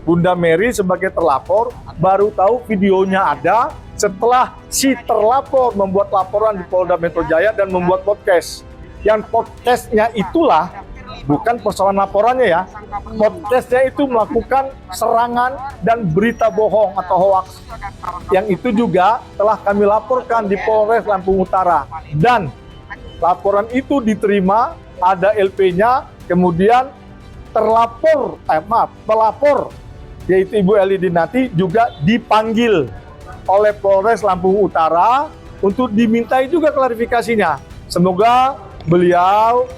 Bunda Mary sebagai terlapor baru tahu videonya ada setelah si terlapor membuat laporan di Polda Metro Jaya dan membuat podcast. Yang podcastnya itulah bukan persoalan laporannya ya. Podcastnya itu melakukan serangan dan berita bohong atau hoaks. Yang itu juga telah kami laporkan di Polres Lampung Utara. Dan laporan itu diterima, ada LP-nya, kemudian pelapor yaitu Ibu Eli Dinati juga dipanggil oleh Polres Lampung Utara untuk dimintai juga klarifikasinya. Semoga beliau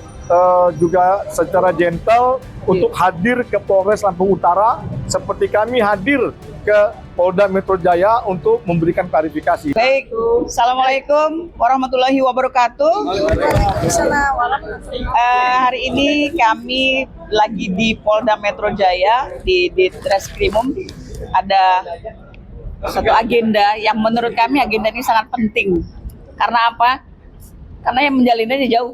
juga secara gentle untuk hadir ke Polres Lampung Utara seperti kami hadir ke Polda Metro Jaya untuk memberikan klarifikasi. Baik, Assalamualaikum warahmatullahi wabarakatuh. Hari ini kami lagi di Polda Metro Jaya di Treskrimum. Ada satu agenda yang menurut kami agenda ini sangat penting. Karena apa? Karena yang menjalinnya jauh.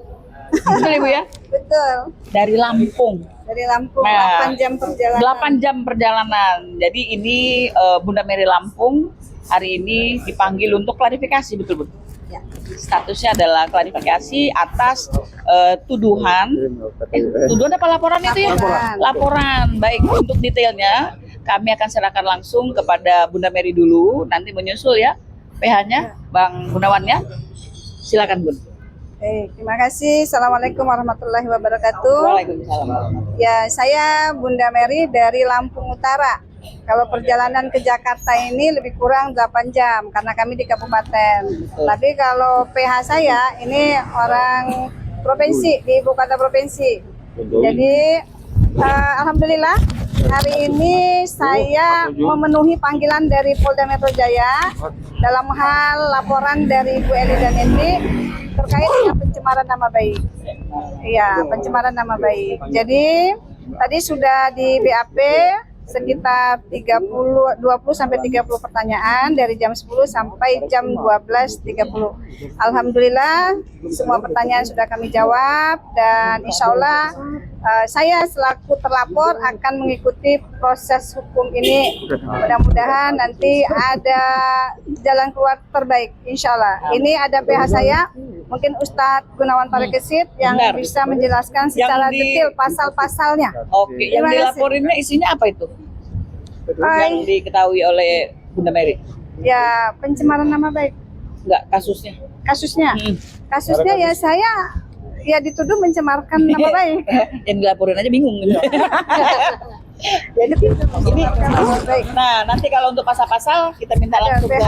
Betul Ibu ya? Betul. Dari Lampung. Dari Lampung, Nah, 8 jam perjalanan. 8 jam perjalanan. Jadi ini Bunda Mary Lampung hari ini dipanggil untuk klarifikasi, betul-betul. Ya. Statusnya adalah klarifikasi atas tuduhan. Tuduhan apa laporan itu ya? Laporan. Baik, untuk detailnya kami akan serahkan langsung kepada Bunda Mary dulu. Nanti menyusul ya PH-nya, Bang Gunawan ya. Silakan Bun. Terima kasih. Assalamualaikum warahmatullahi wabarakatuh. Waalaikumsalam. Ya, saya Bunda Mary dari Lampung Utara. Kalau perjalanan ke Jakarta ini lebih kurang 8 jam karena kami di kabupaten. Tapi kalau PH saya ini orang provinsi, di ibu kota provinsi. Jadi alhamdulillah hari ini saya memenuhi panggilan dari Polda Metro Jaya dalam hal laporan dari Bu Eli dan Endi terkait dengan pencemaran nama baik. Iya, pencemaran nama baik. Jadi tadi sudah di BAP sekitar 20 sampai 30 pertanyaan dari jam 10 sampai jam 12.30. Alhamdulillah semua pertanyaan sudah kami jawab dan insya Allah saya selaku terlapor akan mengikuti proses hukum ini. Mudah-mudahan nanti ada jalan keluar terbaik insya Allah. Ini ada PH saya, mungkin Ustadz Gunawan Parekesit yang bisa menjelaskan secara detail pasal-pasalnya. Oke, yang dilaporinnya isinya apa itu? Yang diketahui oleh Bunda Mary? Ya, pencemaran nama baik. Enggak, kasusnya? Kasusnya ya saya ya dituduh mencemarkan nama baik. Yang dilaporin aja bingung gitu. Jadi ini baik. Nah, nanti kalau untuk pasal-pasal kita minta langsung ke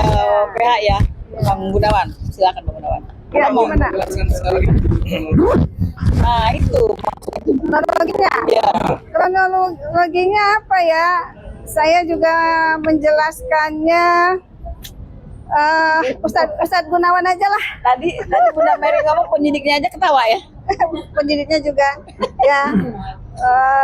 PH ya, Bang Gunawan. Silakan Bang Gunawan. Ya, gimana? Nah, itu Kronologinya. ya. Kronologinya apa ya? Saya juga menjelaskannya Ustadz Gunawan aja lah. Tadi Bunda Mary ngomong penyidiknya aja ketawa ya. Penyidiknya juga ya.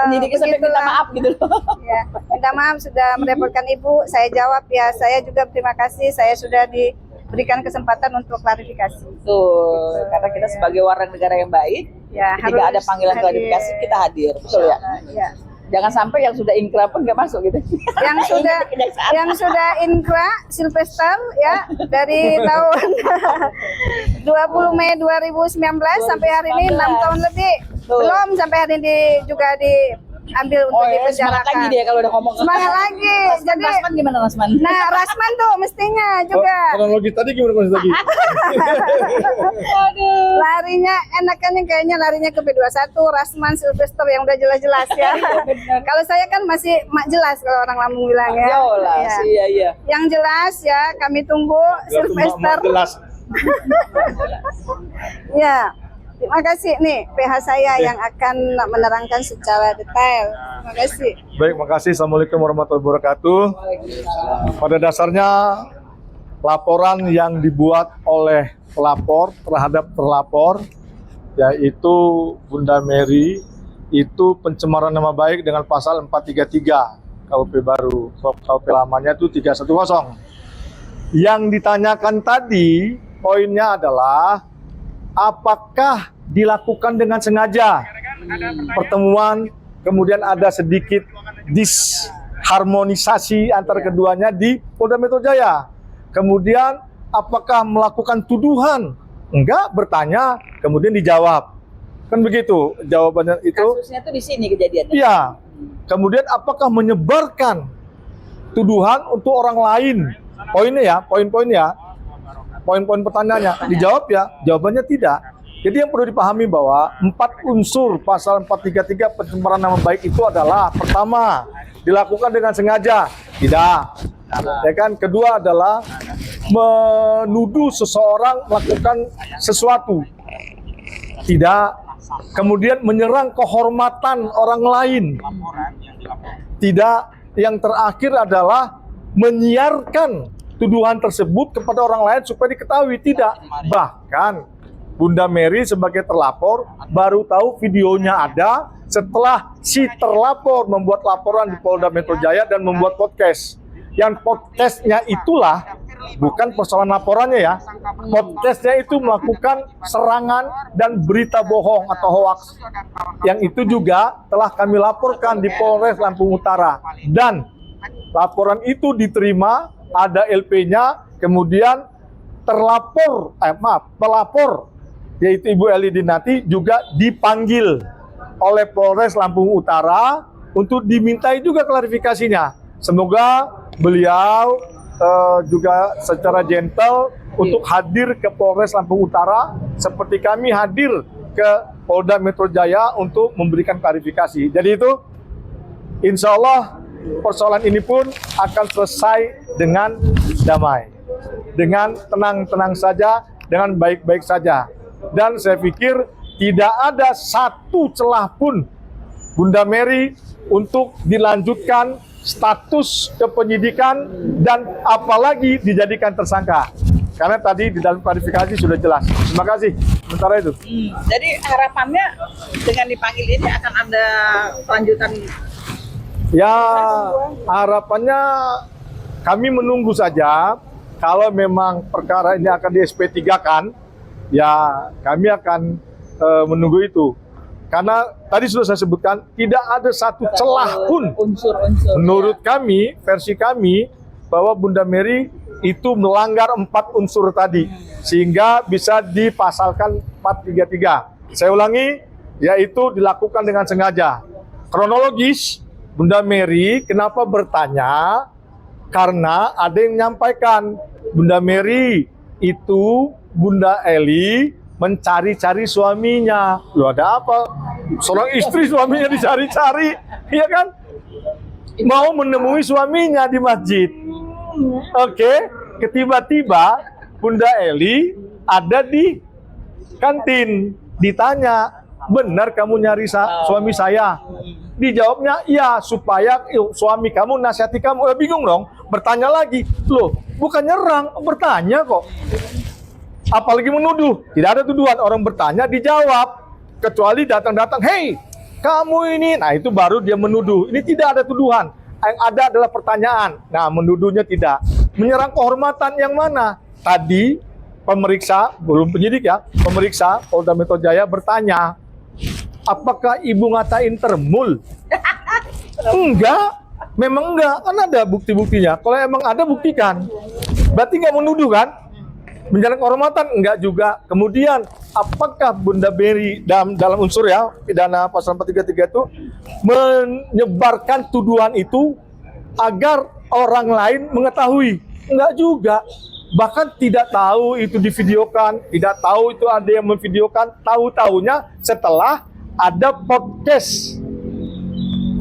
Penyidiknya sampai minta maaf gitu loh. Ya, minta maaf sudah merepotkan Ibu. Saya jawab ya, saya juga terima kasih. Saya sudah diberikan kesempatan untuk klarifikasi. Tuh, karena kita sebagai warga negara yang baik, Ya, ketika ada panggilan hadir. klarifikasi kita hadir, betul ya? Ya. Jangan sampai yang sudah ingkrah pun nggak masuk gitu. Yang sudah inkrah Silvester ya dari tahun 20 Mei 2019 sampai hari ini 6 tahun lebih. Belum sampai hari ini juga diambil untuk Semangat dipenjarakan. lagi dia kalau udah ngomong. Semangat lagi. Jadi Rasman gimana Rasman? nah, Rasman tuh mestinya juga. Kronologi tadi gimana kronologi tadi? Aduh. Larinya enakannya kayaknya larinya ke B21 Rasman Silvester yang udah jelas-jelas ya. Kalau saya kan masih mak jelas kalau orang Lampung bilang ya. Jauh lah, Ya. iya. Yang jelas ya kami tunggu Silvester. Jelas. Ya. Terima kasih nih PH saya yang akan menerangkan secara detail. Terima kasih. Baik, makasih. Assalamualaikum warahmatullahi wabarakatuh. Pada dasarnya laporan yang dibuat oleh pelapor terhadap terlapor yaitu Bunda Mary itu pencemaran nama baik dengan pasal 433 KUP baru. KUP lamanya itu 310. Yang ditanyakan tadi poinnya adalah apakah dilakukan dengan sengaja pertemuan, kemudian ada sedikit harmonisasi antara keduanya di Polda Metro Jaya. Kemudian apakah melakukan tuduhan? Enggak, bertanya, kemudian dijawab. Kan begitu jawabannya itu. Kasusnya tuh di sini kejadiannya. Iya. Kemudian apakah menyebarkan tuduhan untuk orang lain? Poinnya ya, poin-poinnya. Poin-poin pertanyaannya dijawab ya, jawabannya tidak. Jadi yang perlu dipahami bahwa 4 unsur pasal 433 pencemaran nama baik itu adalah pertama, dilakukan dengan sengaja, tidak. Ya kan? Kedua adalah menuduh seseorang melakukan sesuatu, tidak. Kemudian menyerang kehormatan orang lain, tidak. Yang terakhir adalah menyiarkan tuduhan tersebut kepada orang lain supaya diketahui, tidak. Bahkan Bunda Mary sebagai terlapor baru tahu videonya ada setelah si terlapor membuat laporan di Polda Metro Jaya dan membuat podcast. Yang podcastnya itulah bukan persoalan laporannya ya. Podcastnya itu melakukan serangan dan berita bohong atau hoax. Yang itu juga telah kami laporkan di Polres Lampung Utara. Dan laporan itu diterima, ada LP-nya, kemudian pelapor yaitu Ibu Eli Dinati juga dipanggil oleh Polres Lampung Utara untuk dimintai juga klarifikasinya. Semoga beliau juga secara gentle untuk hadir ke Polres Lampung Utara seperti kami hadir ke Polda Metro Jaya untuk memberikan klarifikasi. Jadi itu insya Allah persoalan ini pun akan selesai dengan damai, dengan tenang-tenang saja, dengan baik-baik saja. Dan saya pikir tidak ada satu celah pun Bunda Mary untuk dilanjutkan status kepenyidikan dan apalagi dijadikan tersangka. Karena tadi di dalam klarifikasi sudah jelas. Terima kasih. Sementara itu. Jadi harapannya dengan dipanggil ini akan ada lanjutan? Ya, harapannya kami menunggu saja. Kalau memang perkara ini akan di SP3-kan, ya kami akan menunggu itu. Karena tadi sudah saya sebutkan, tidak ada satu celah pun unsur-unsur menurut kami, versi kami, bahwa Bunda Mary itu melanggar 4 unsur tadi, sehingga bisa dipasalkan 433. Saya ulangi, yaitu dilakukan dengan sengaja. Kronologis, Bunda Mary kenapa bertanya? Karena ada yang menyampaikan, Bunda Mary itu Bunda Eli mencari-cari suaminya. Loh, ada apa? Seorang istri suaminya dicari-cari, iya kan? Mau menemui suaminya di masjid. Oke, tiba-tiba Bunda Eli ada di kantin. Ditanya, benar kamu nyari suami saya? Dijawabnya, iya, supaya suami kamu nasihati kamu. Bingung dong, bertanya lagi. Loh, bukan nyerang, bertanya kok. Apalagi menuduh, tidak ada tuduhan. Orang bertanya dijawab, kecuali datang-datang, hei kamu ini, nah itu baru dia menuduh. Ini tidak ada tuduhan, yang ada adalah pertanyaan. Nah, menuduhnya tidak. Menyerang kehormatan yang mana? Tadi pemeriksa, belum penyidik ya, pemeriksa Polda Metro Jaya bertanya, apakah ibu ngatain termul? Enggak, memang enggak, kan ada bukti-buktinya. Kalau emang ada, buktikan. Berarti nggak menuduh kan? Menyerang kehormatan enggak juga. Kemudian apakah Bunda Mary dalam unsur ya pidana pasal 433 itu menyebarkan tuduhan itu agar orang lain mengetahui? Enggak juga. Bahkan tidak tahu itu divideokan, tidak tahu itu ada yang memvideokan, tahu-tahunya setelah ada podcast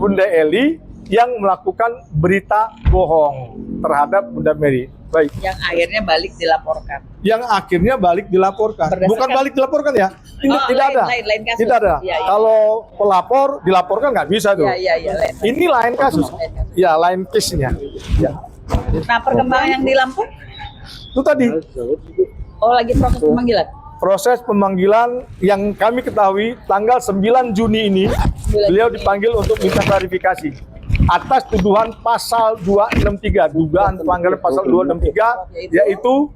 Bunda Eli yang melakukan berita bohong terhadap Bunda Mary. Baik. Yang akhirnya balik dilaporkan. Yang akhirnya balik dilaporkan. Berdasarkan... Bukan balik dilaporkan ya. Tidak ada. Lain kasus. Tidak ada. Ya, ya. Kalau pelapor dilaporkan nggak bisa tuh. Ya. Ini lain kasus. Ya, lain case-nya. Ya. Nah, perkembangan yang di Lampung? Itu tadi. Oh, lagi proses pemanggilan? Proses pemanggilan yang kami ketahui tanggal 9 Juni ini beliau dipanggil untuk minta klarifikasi atas tuduhan pasal 263, dugaan pelanggaran pasal 263, yaitu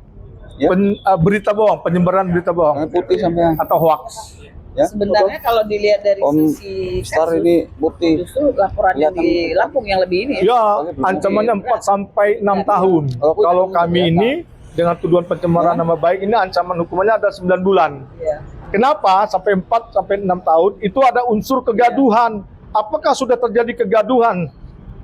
berita bohong, penyebaran berita bohong putih sampai atau hoax. Ya. Sebenarnya kalau dilihat dari Om sisi Star kasus, ini bukti. justru laporan yang di Lampung yang lebih ini. Ya, ancamannya 4 sampai 6 tahun. Kalau kami ini dengan tuduhan pencemaran nama baik ini ancaman hukumannya ada 9 bulan. Ya. Kenapa sampai 4 sampai 6 tahun? Itu ada unsur kegaduhan. Apakah sudah terjadi kegaduhan?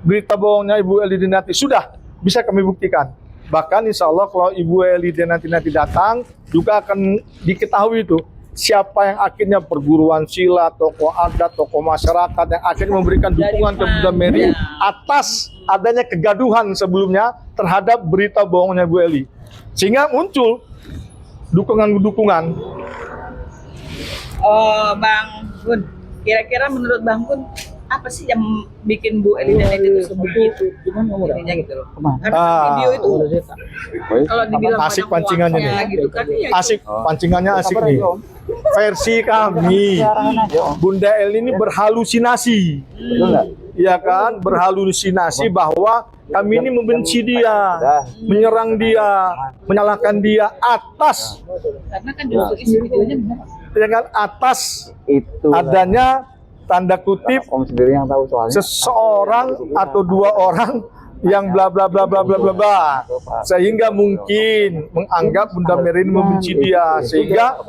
Berita bohongnya Ibu Eli Dinati sudah bisa kami buktikan. Bahkan insya Allah kalau Ibu Eli Dinati nanti datang juga akan diketahui itu siapa yang akhirnya perguruan silat, tokoh adat, tokoh masyarakat yang akhirnya memberikan dukungan ke Bunda Mary atas adanya kegaduhan sebelumnya terhadap berita bohongnya Bu Eli. Sehingga muncul dukungan-dukungan. Oh, Bang Gun, kira-kira menurut Bang Gun apa sih yang bikin Bu Eli dan itu begitu? Ininya gitu loh. Karena video itu kalau dibilang Asik banyak pancingannya hoaxnya nih. gitu kan, ya Asik, pancingannya asik nih. Versi kami, Bunda Eli ini berhalusinasi. Iya kan, berhalusinasi bahwa kami ini membenci dia, menyerang dia, menyalahkan dia atas, karena kan justru isi videonya benar. dengan atas Itu adanya tanda kutip Om sendiri yang tahu soalnya. seseorang atau 2 orang yang bla bla bla bla bla bla bla, sehingga mungkin menganggap Bunda Mary ini membenci dia, sehingga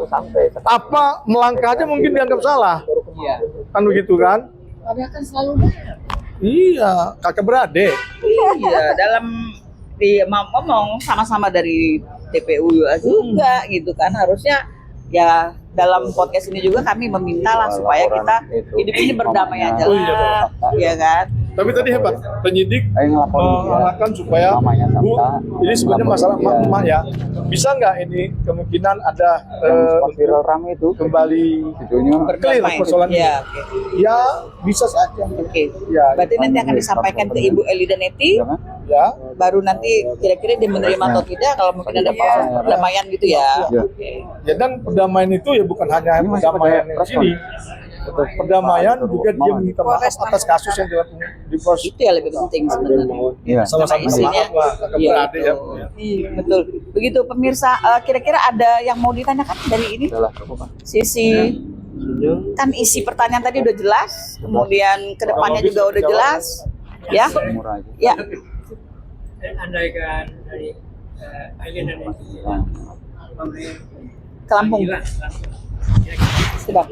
apa melangkah aja mungkin dianggap salah, Iya. kan begitu kan? Padahal kan selalu benar. Iya, kakak beradik. Iya, dalam mau ngomong sama-sama dari TPU juga gitu kan, harusnya ya dalam podcast ini juga kami meminta lah supaya kita hidup ini berdamai aja Oh, iya, lah, ya kan? Tapi tadi hebat, penyidik Ngelapor mengarahkan supaya namanya Bu, Sabta, ini sebenarnya masalah lapor dia. emak-emak ya. Bisa nggak ini kemungkinan ada yang sempat viral rame itu kembali videonya clear persoalan ini? Ya, oke. Ya, bisa saja. Oke. Ya, Berarti nanti akan disampaikan ke Ibu Eli Daneti, ya kan? ya. baru nanti kira-kira dia menerima atau tidak kalau mungkin ada proses perdamaian gitu ya. Iya. Oke. Ya, dan perdamaian itu ya bukan hanya Ini masih perdamaian pada di sini. Perdamaian juga dia minta maaf atas kasus yang dilakukan di pos. Itu yang lebih penting sebenarnya. Iya. Sama-sama isinya, maaf lah, kakak iya, beradik ya. itu. Iya, betul. Begitu pemirsa, kira-kira ada yang mau ditanyakan dari ini? Udahlah, cukup, Pak. Sisi kan isi pertanyaan tadi udah jelas, kemudian kedepannya juga udah jelas, ya, Murah aja. ya. Andaikan dari Aileen dan itu Nah, Ke Lampung. Sudah.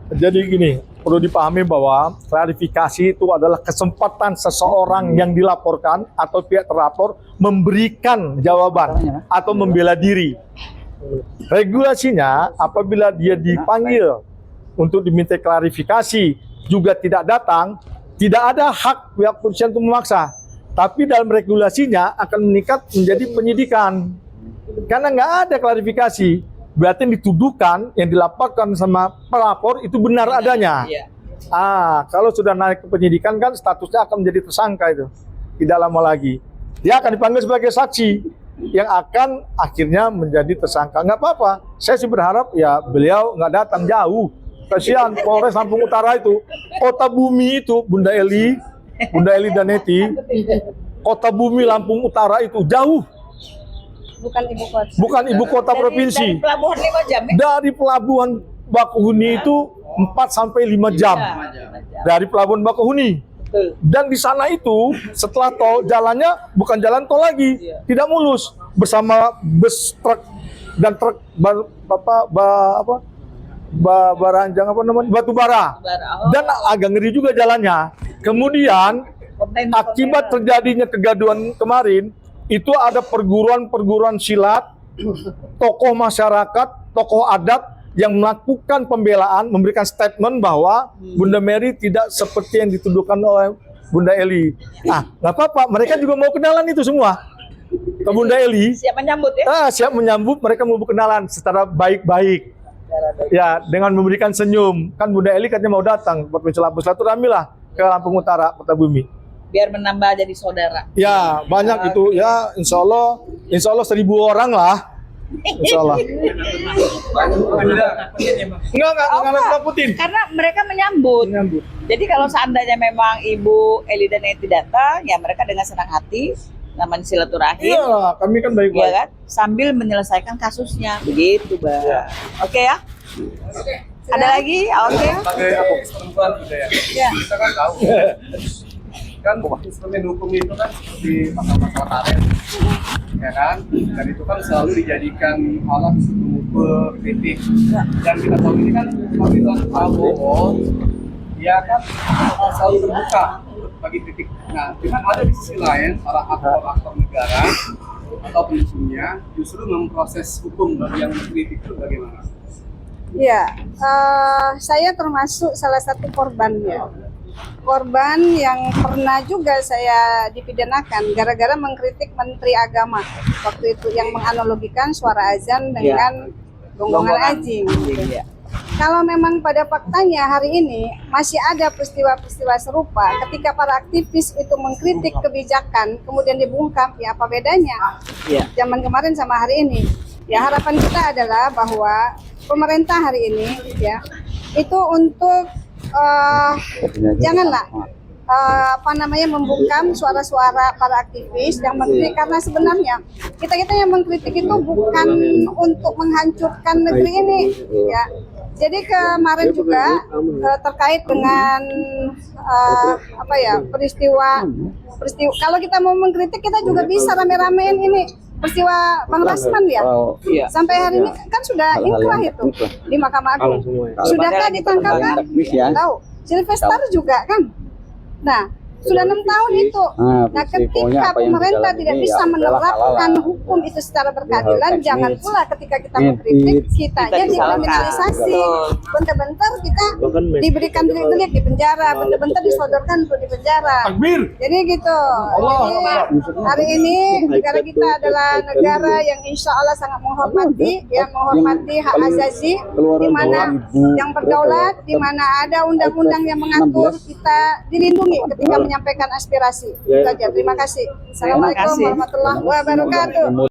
Jadi gini, perlu dipahami bahwa klarifikasi itu adalah kesempatan seseorang yang dilaporkan atau pihak terlapor memberikan jawaban atau membela diri. Regulasinya apabila dia dipanggil untuk diminta klarifikasi juga tidak datang, tidak ada hak pihak kepolisian untuk memaksa. Tapi dalam regulasinya akan meningkat menjadi penyidikan. Karena nggak ada klarifikasi, berarti yang dituduhkan, yang dilaporkan sama pelapor itu benar adanya. Iya. Kalau sudah naik ke penyidikan kan statusnya akan menjadi tersangka itu. Tidak lama lagi. Dia akan dipanggil sebagai saksi yang akan akhirnya menjadi tersangka. Nggak apa-apa. Saya sih berharap ya beliau nggak datang jauh. Kasihan Polres Lampung Utara itu, kota bumi itu, Bunda Eli Daneti, kota bumi Lampung Utara itu jauh. Bukan ibu kota. Bukan ibu kota Dari provinsi. pelabuhan 5 jam ya? Dari pelabuhan Bakauheni itu 4 sampai 5 jam. Dari pelabuhan Bakauheni. Betul. Dan di sana itu setelah tol jalannya bukan jalan tol lagi, tidak mulus bersama bus truk dan truk baranjang apa namanya batu bara. Dan agak ngeri juga jalannya. Kemudian akibat terjadinya kegaduhan kemarin itu ada perguruan silat, tokoh masyarakat, tokoh adat yang melakukan pembelaan, memberikan statement bahwa Bunda Mary tidak seperti yang dituduhkan oleh Bunda Eli. Nggak apa-apa, mereka juga mau kenalan itu semua ke Bunda Eli. Siap menyambut ya? Siap menyambut, mereka mau berkenalan secara baik-baik. Ya, dengan memberikan senyum. Kan Bunda Eli katanya mau datang buat bersilaturahmi lah ke Lampung Utara, Kota Bumi. Biar menambah jadi saudara. Ya, banyak itu. Ya, insya Allah 1.000 orang lah. Insya Allah. Enggak nakutin. Karena mereka menyambut. Jadi kalau seandainya memang Ibu Eli Daneti datang, ya mereka dengan senang hati, namanya silaturahim. Iya lah, kami kan baik-baik. Iya kan? Sambil menyelesaikan kasusnya. Begitu, Bang. Iya. Oke ya? Ada lagi? Oke. Sebagai advokat perempuan gitu ya. Ya. Kita kan tahu kan instrumen hukum itu kan seperti pasal-pasal karet, ya kan? Dan itu kan selalu dijadikan alat untuk berkritik. Dan kita tahu ini kan pemerintahan Prabowo, dia kan selalu terbuka bagi kritik. Nah, dengan ada di sisi lain para aktor-aktor negara atau pengusungnya justru memproses hukum bagi yang mengkritik itu bagaimana? Ya, saya termasuk salah satu korbannya. Korban yang pernah juga saya dipidanakan gara-gara mengkritik Menteri Agama waktu itu yang menganalogikan suara azan dengan gonggongan anjing. Iya. Kalau memang pada faktanya hari ini masih ada peristiwa-peristiwa serupa ketika para aktivis itu mengkritik kebijakan kemudian dibungkam, ya apa bedanya Iya. zaman kemarin sama hari ini? Ya harapan kita adalah bahwa pemerintah hari ini ya itu untuk janganlah membungkam suara-suara para aktivis yang mengkritik, karena sebenarnya kita yang mengkritik itu bukan untuk menghancurkan negeri ini ya. Jadi kemarin juga terkait dengan peristiwa kalau kita mau mengkritik kita juga bisa rame-ramein ini peristiwa Bang Rasman ya. Iya. Sampai hari ini kan sudah inkrah itu di Mahkamah Agung. Sudahkah ditangkap kan? Tahu. Sylvester juga kan. Nah, sudah 6 tahun itu. Nah, ketika pemerintah tidak bisa menerapkan hukum itu secara berkeadilan, jangan pula ketika kita mengkritik kitanya dikriminalisasi. Bentar-bentar kita diberikan delik-delik di penjara, bentar-bentar disodorkan untuk di penjara. Takbir. Jadi gitu. Jadi hari ini negara kita adalah negara yang insya Allah sangat menghormati hak asasi, di mana yang berdaulat, di mana ada undang-undang yang mengatur kita dilindungi ketika menyampaikan aspirasi. Itu aja. Terima kasih. Assalamualaikum warahmatullahi wabarakatuh.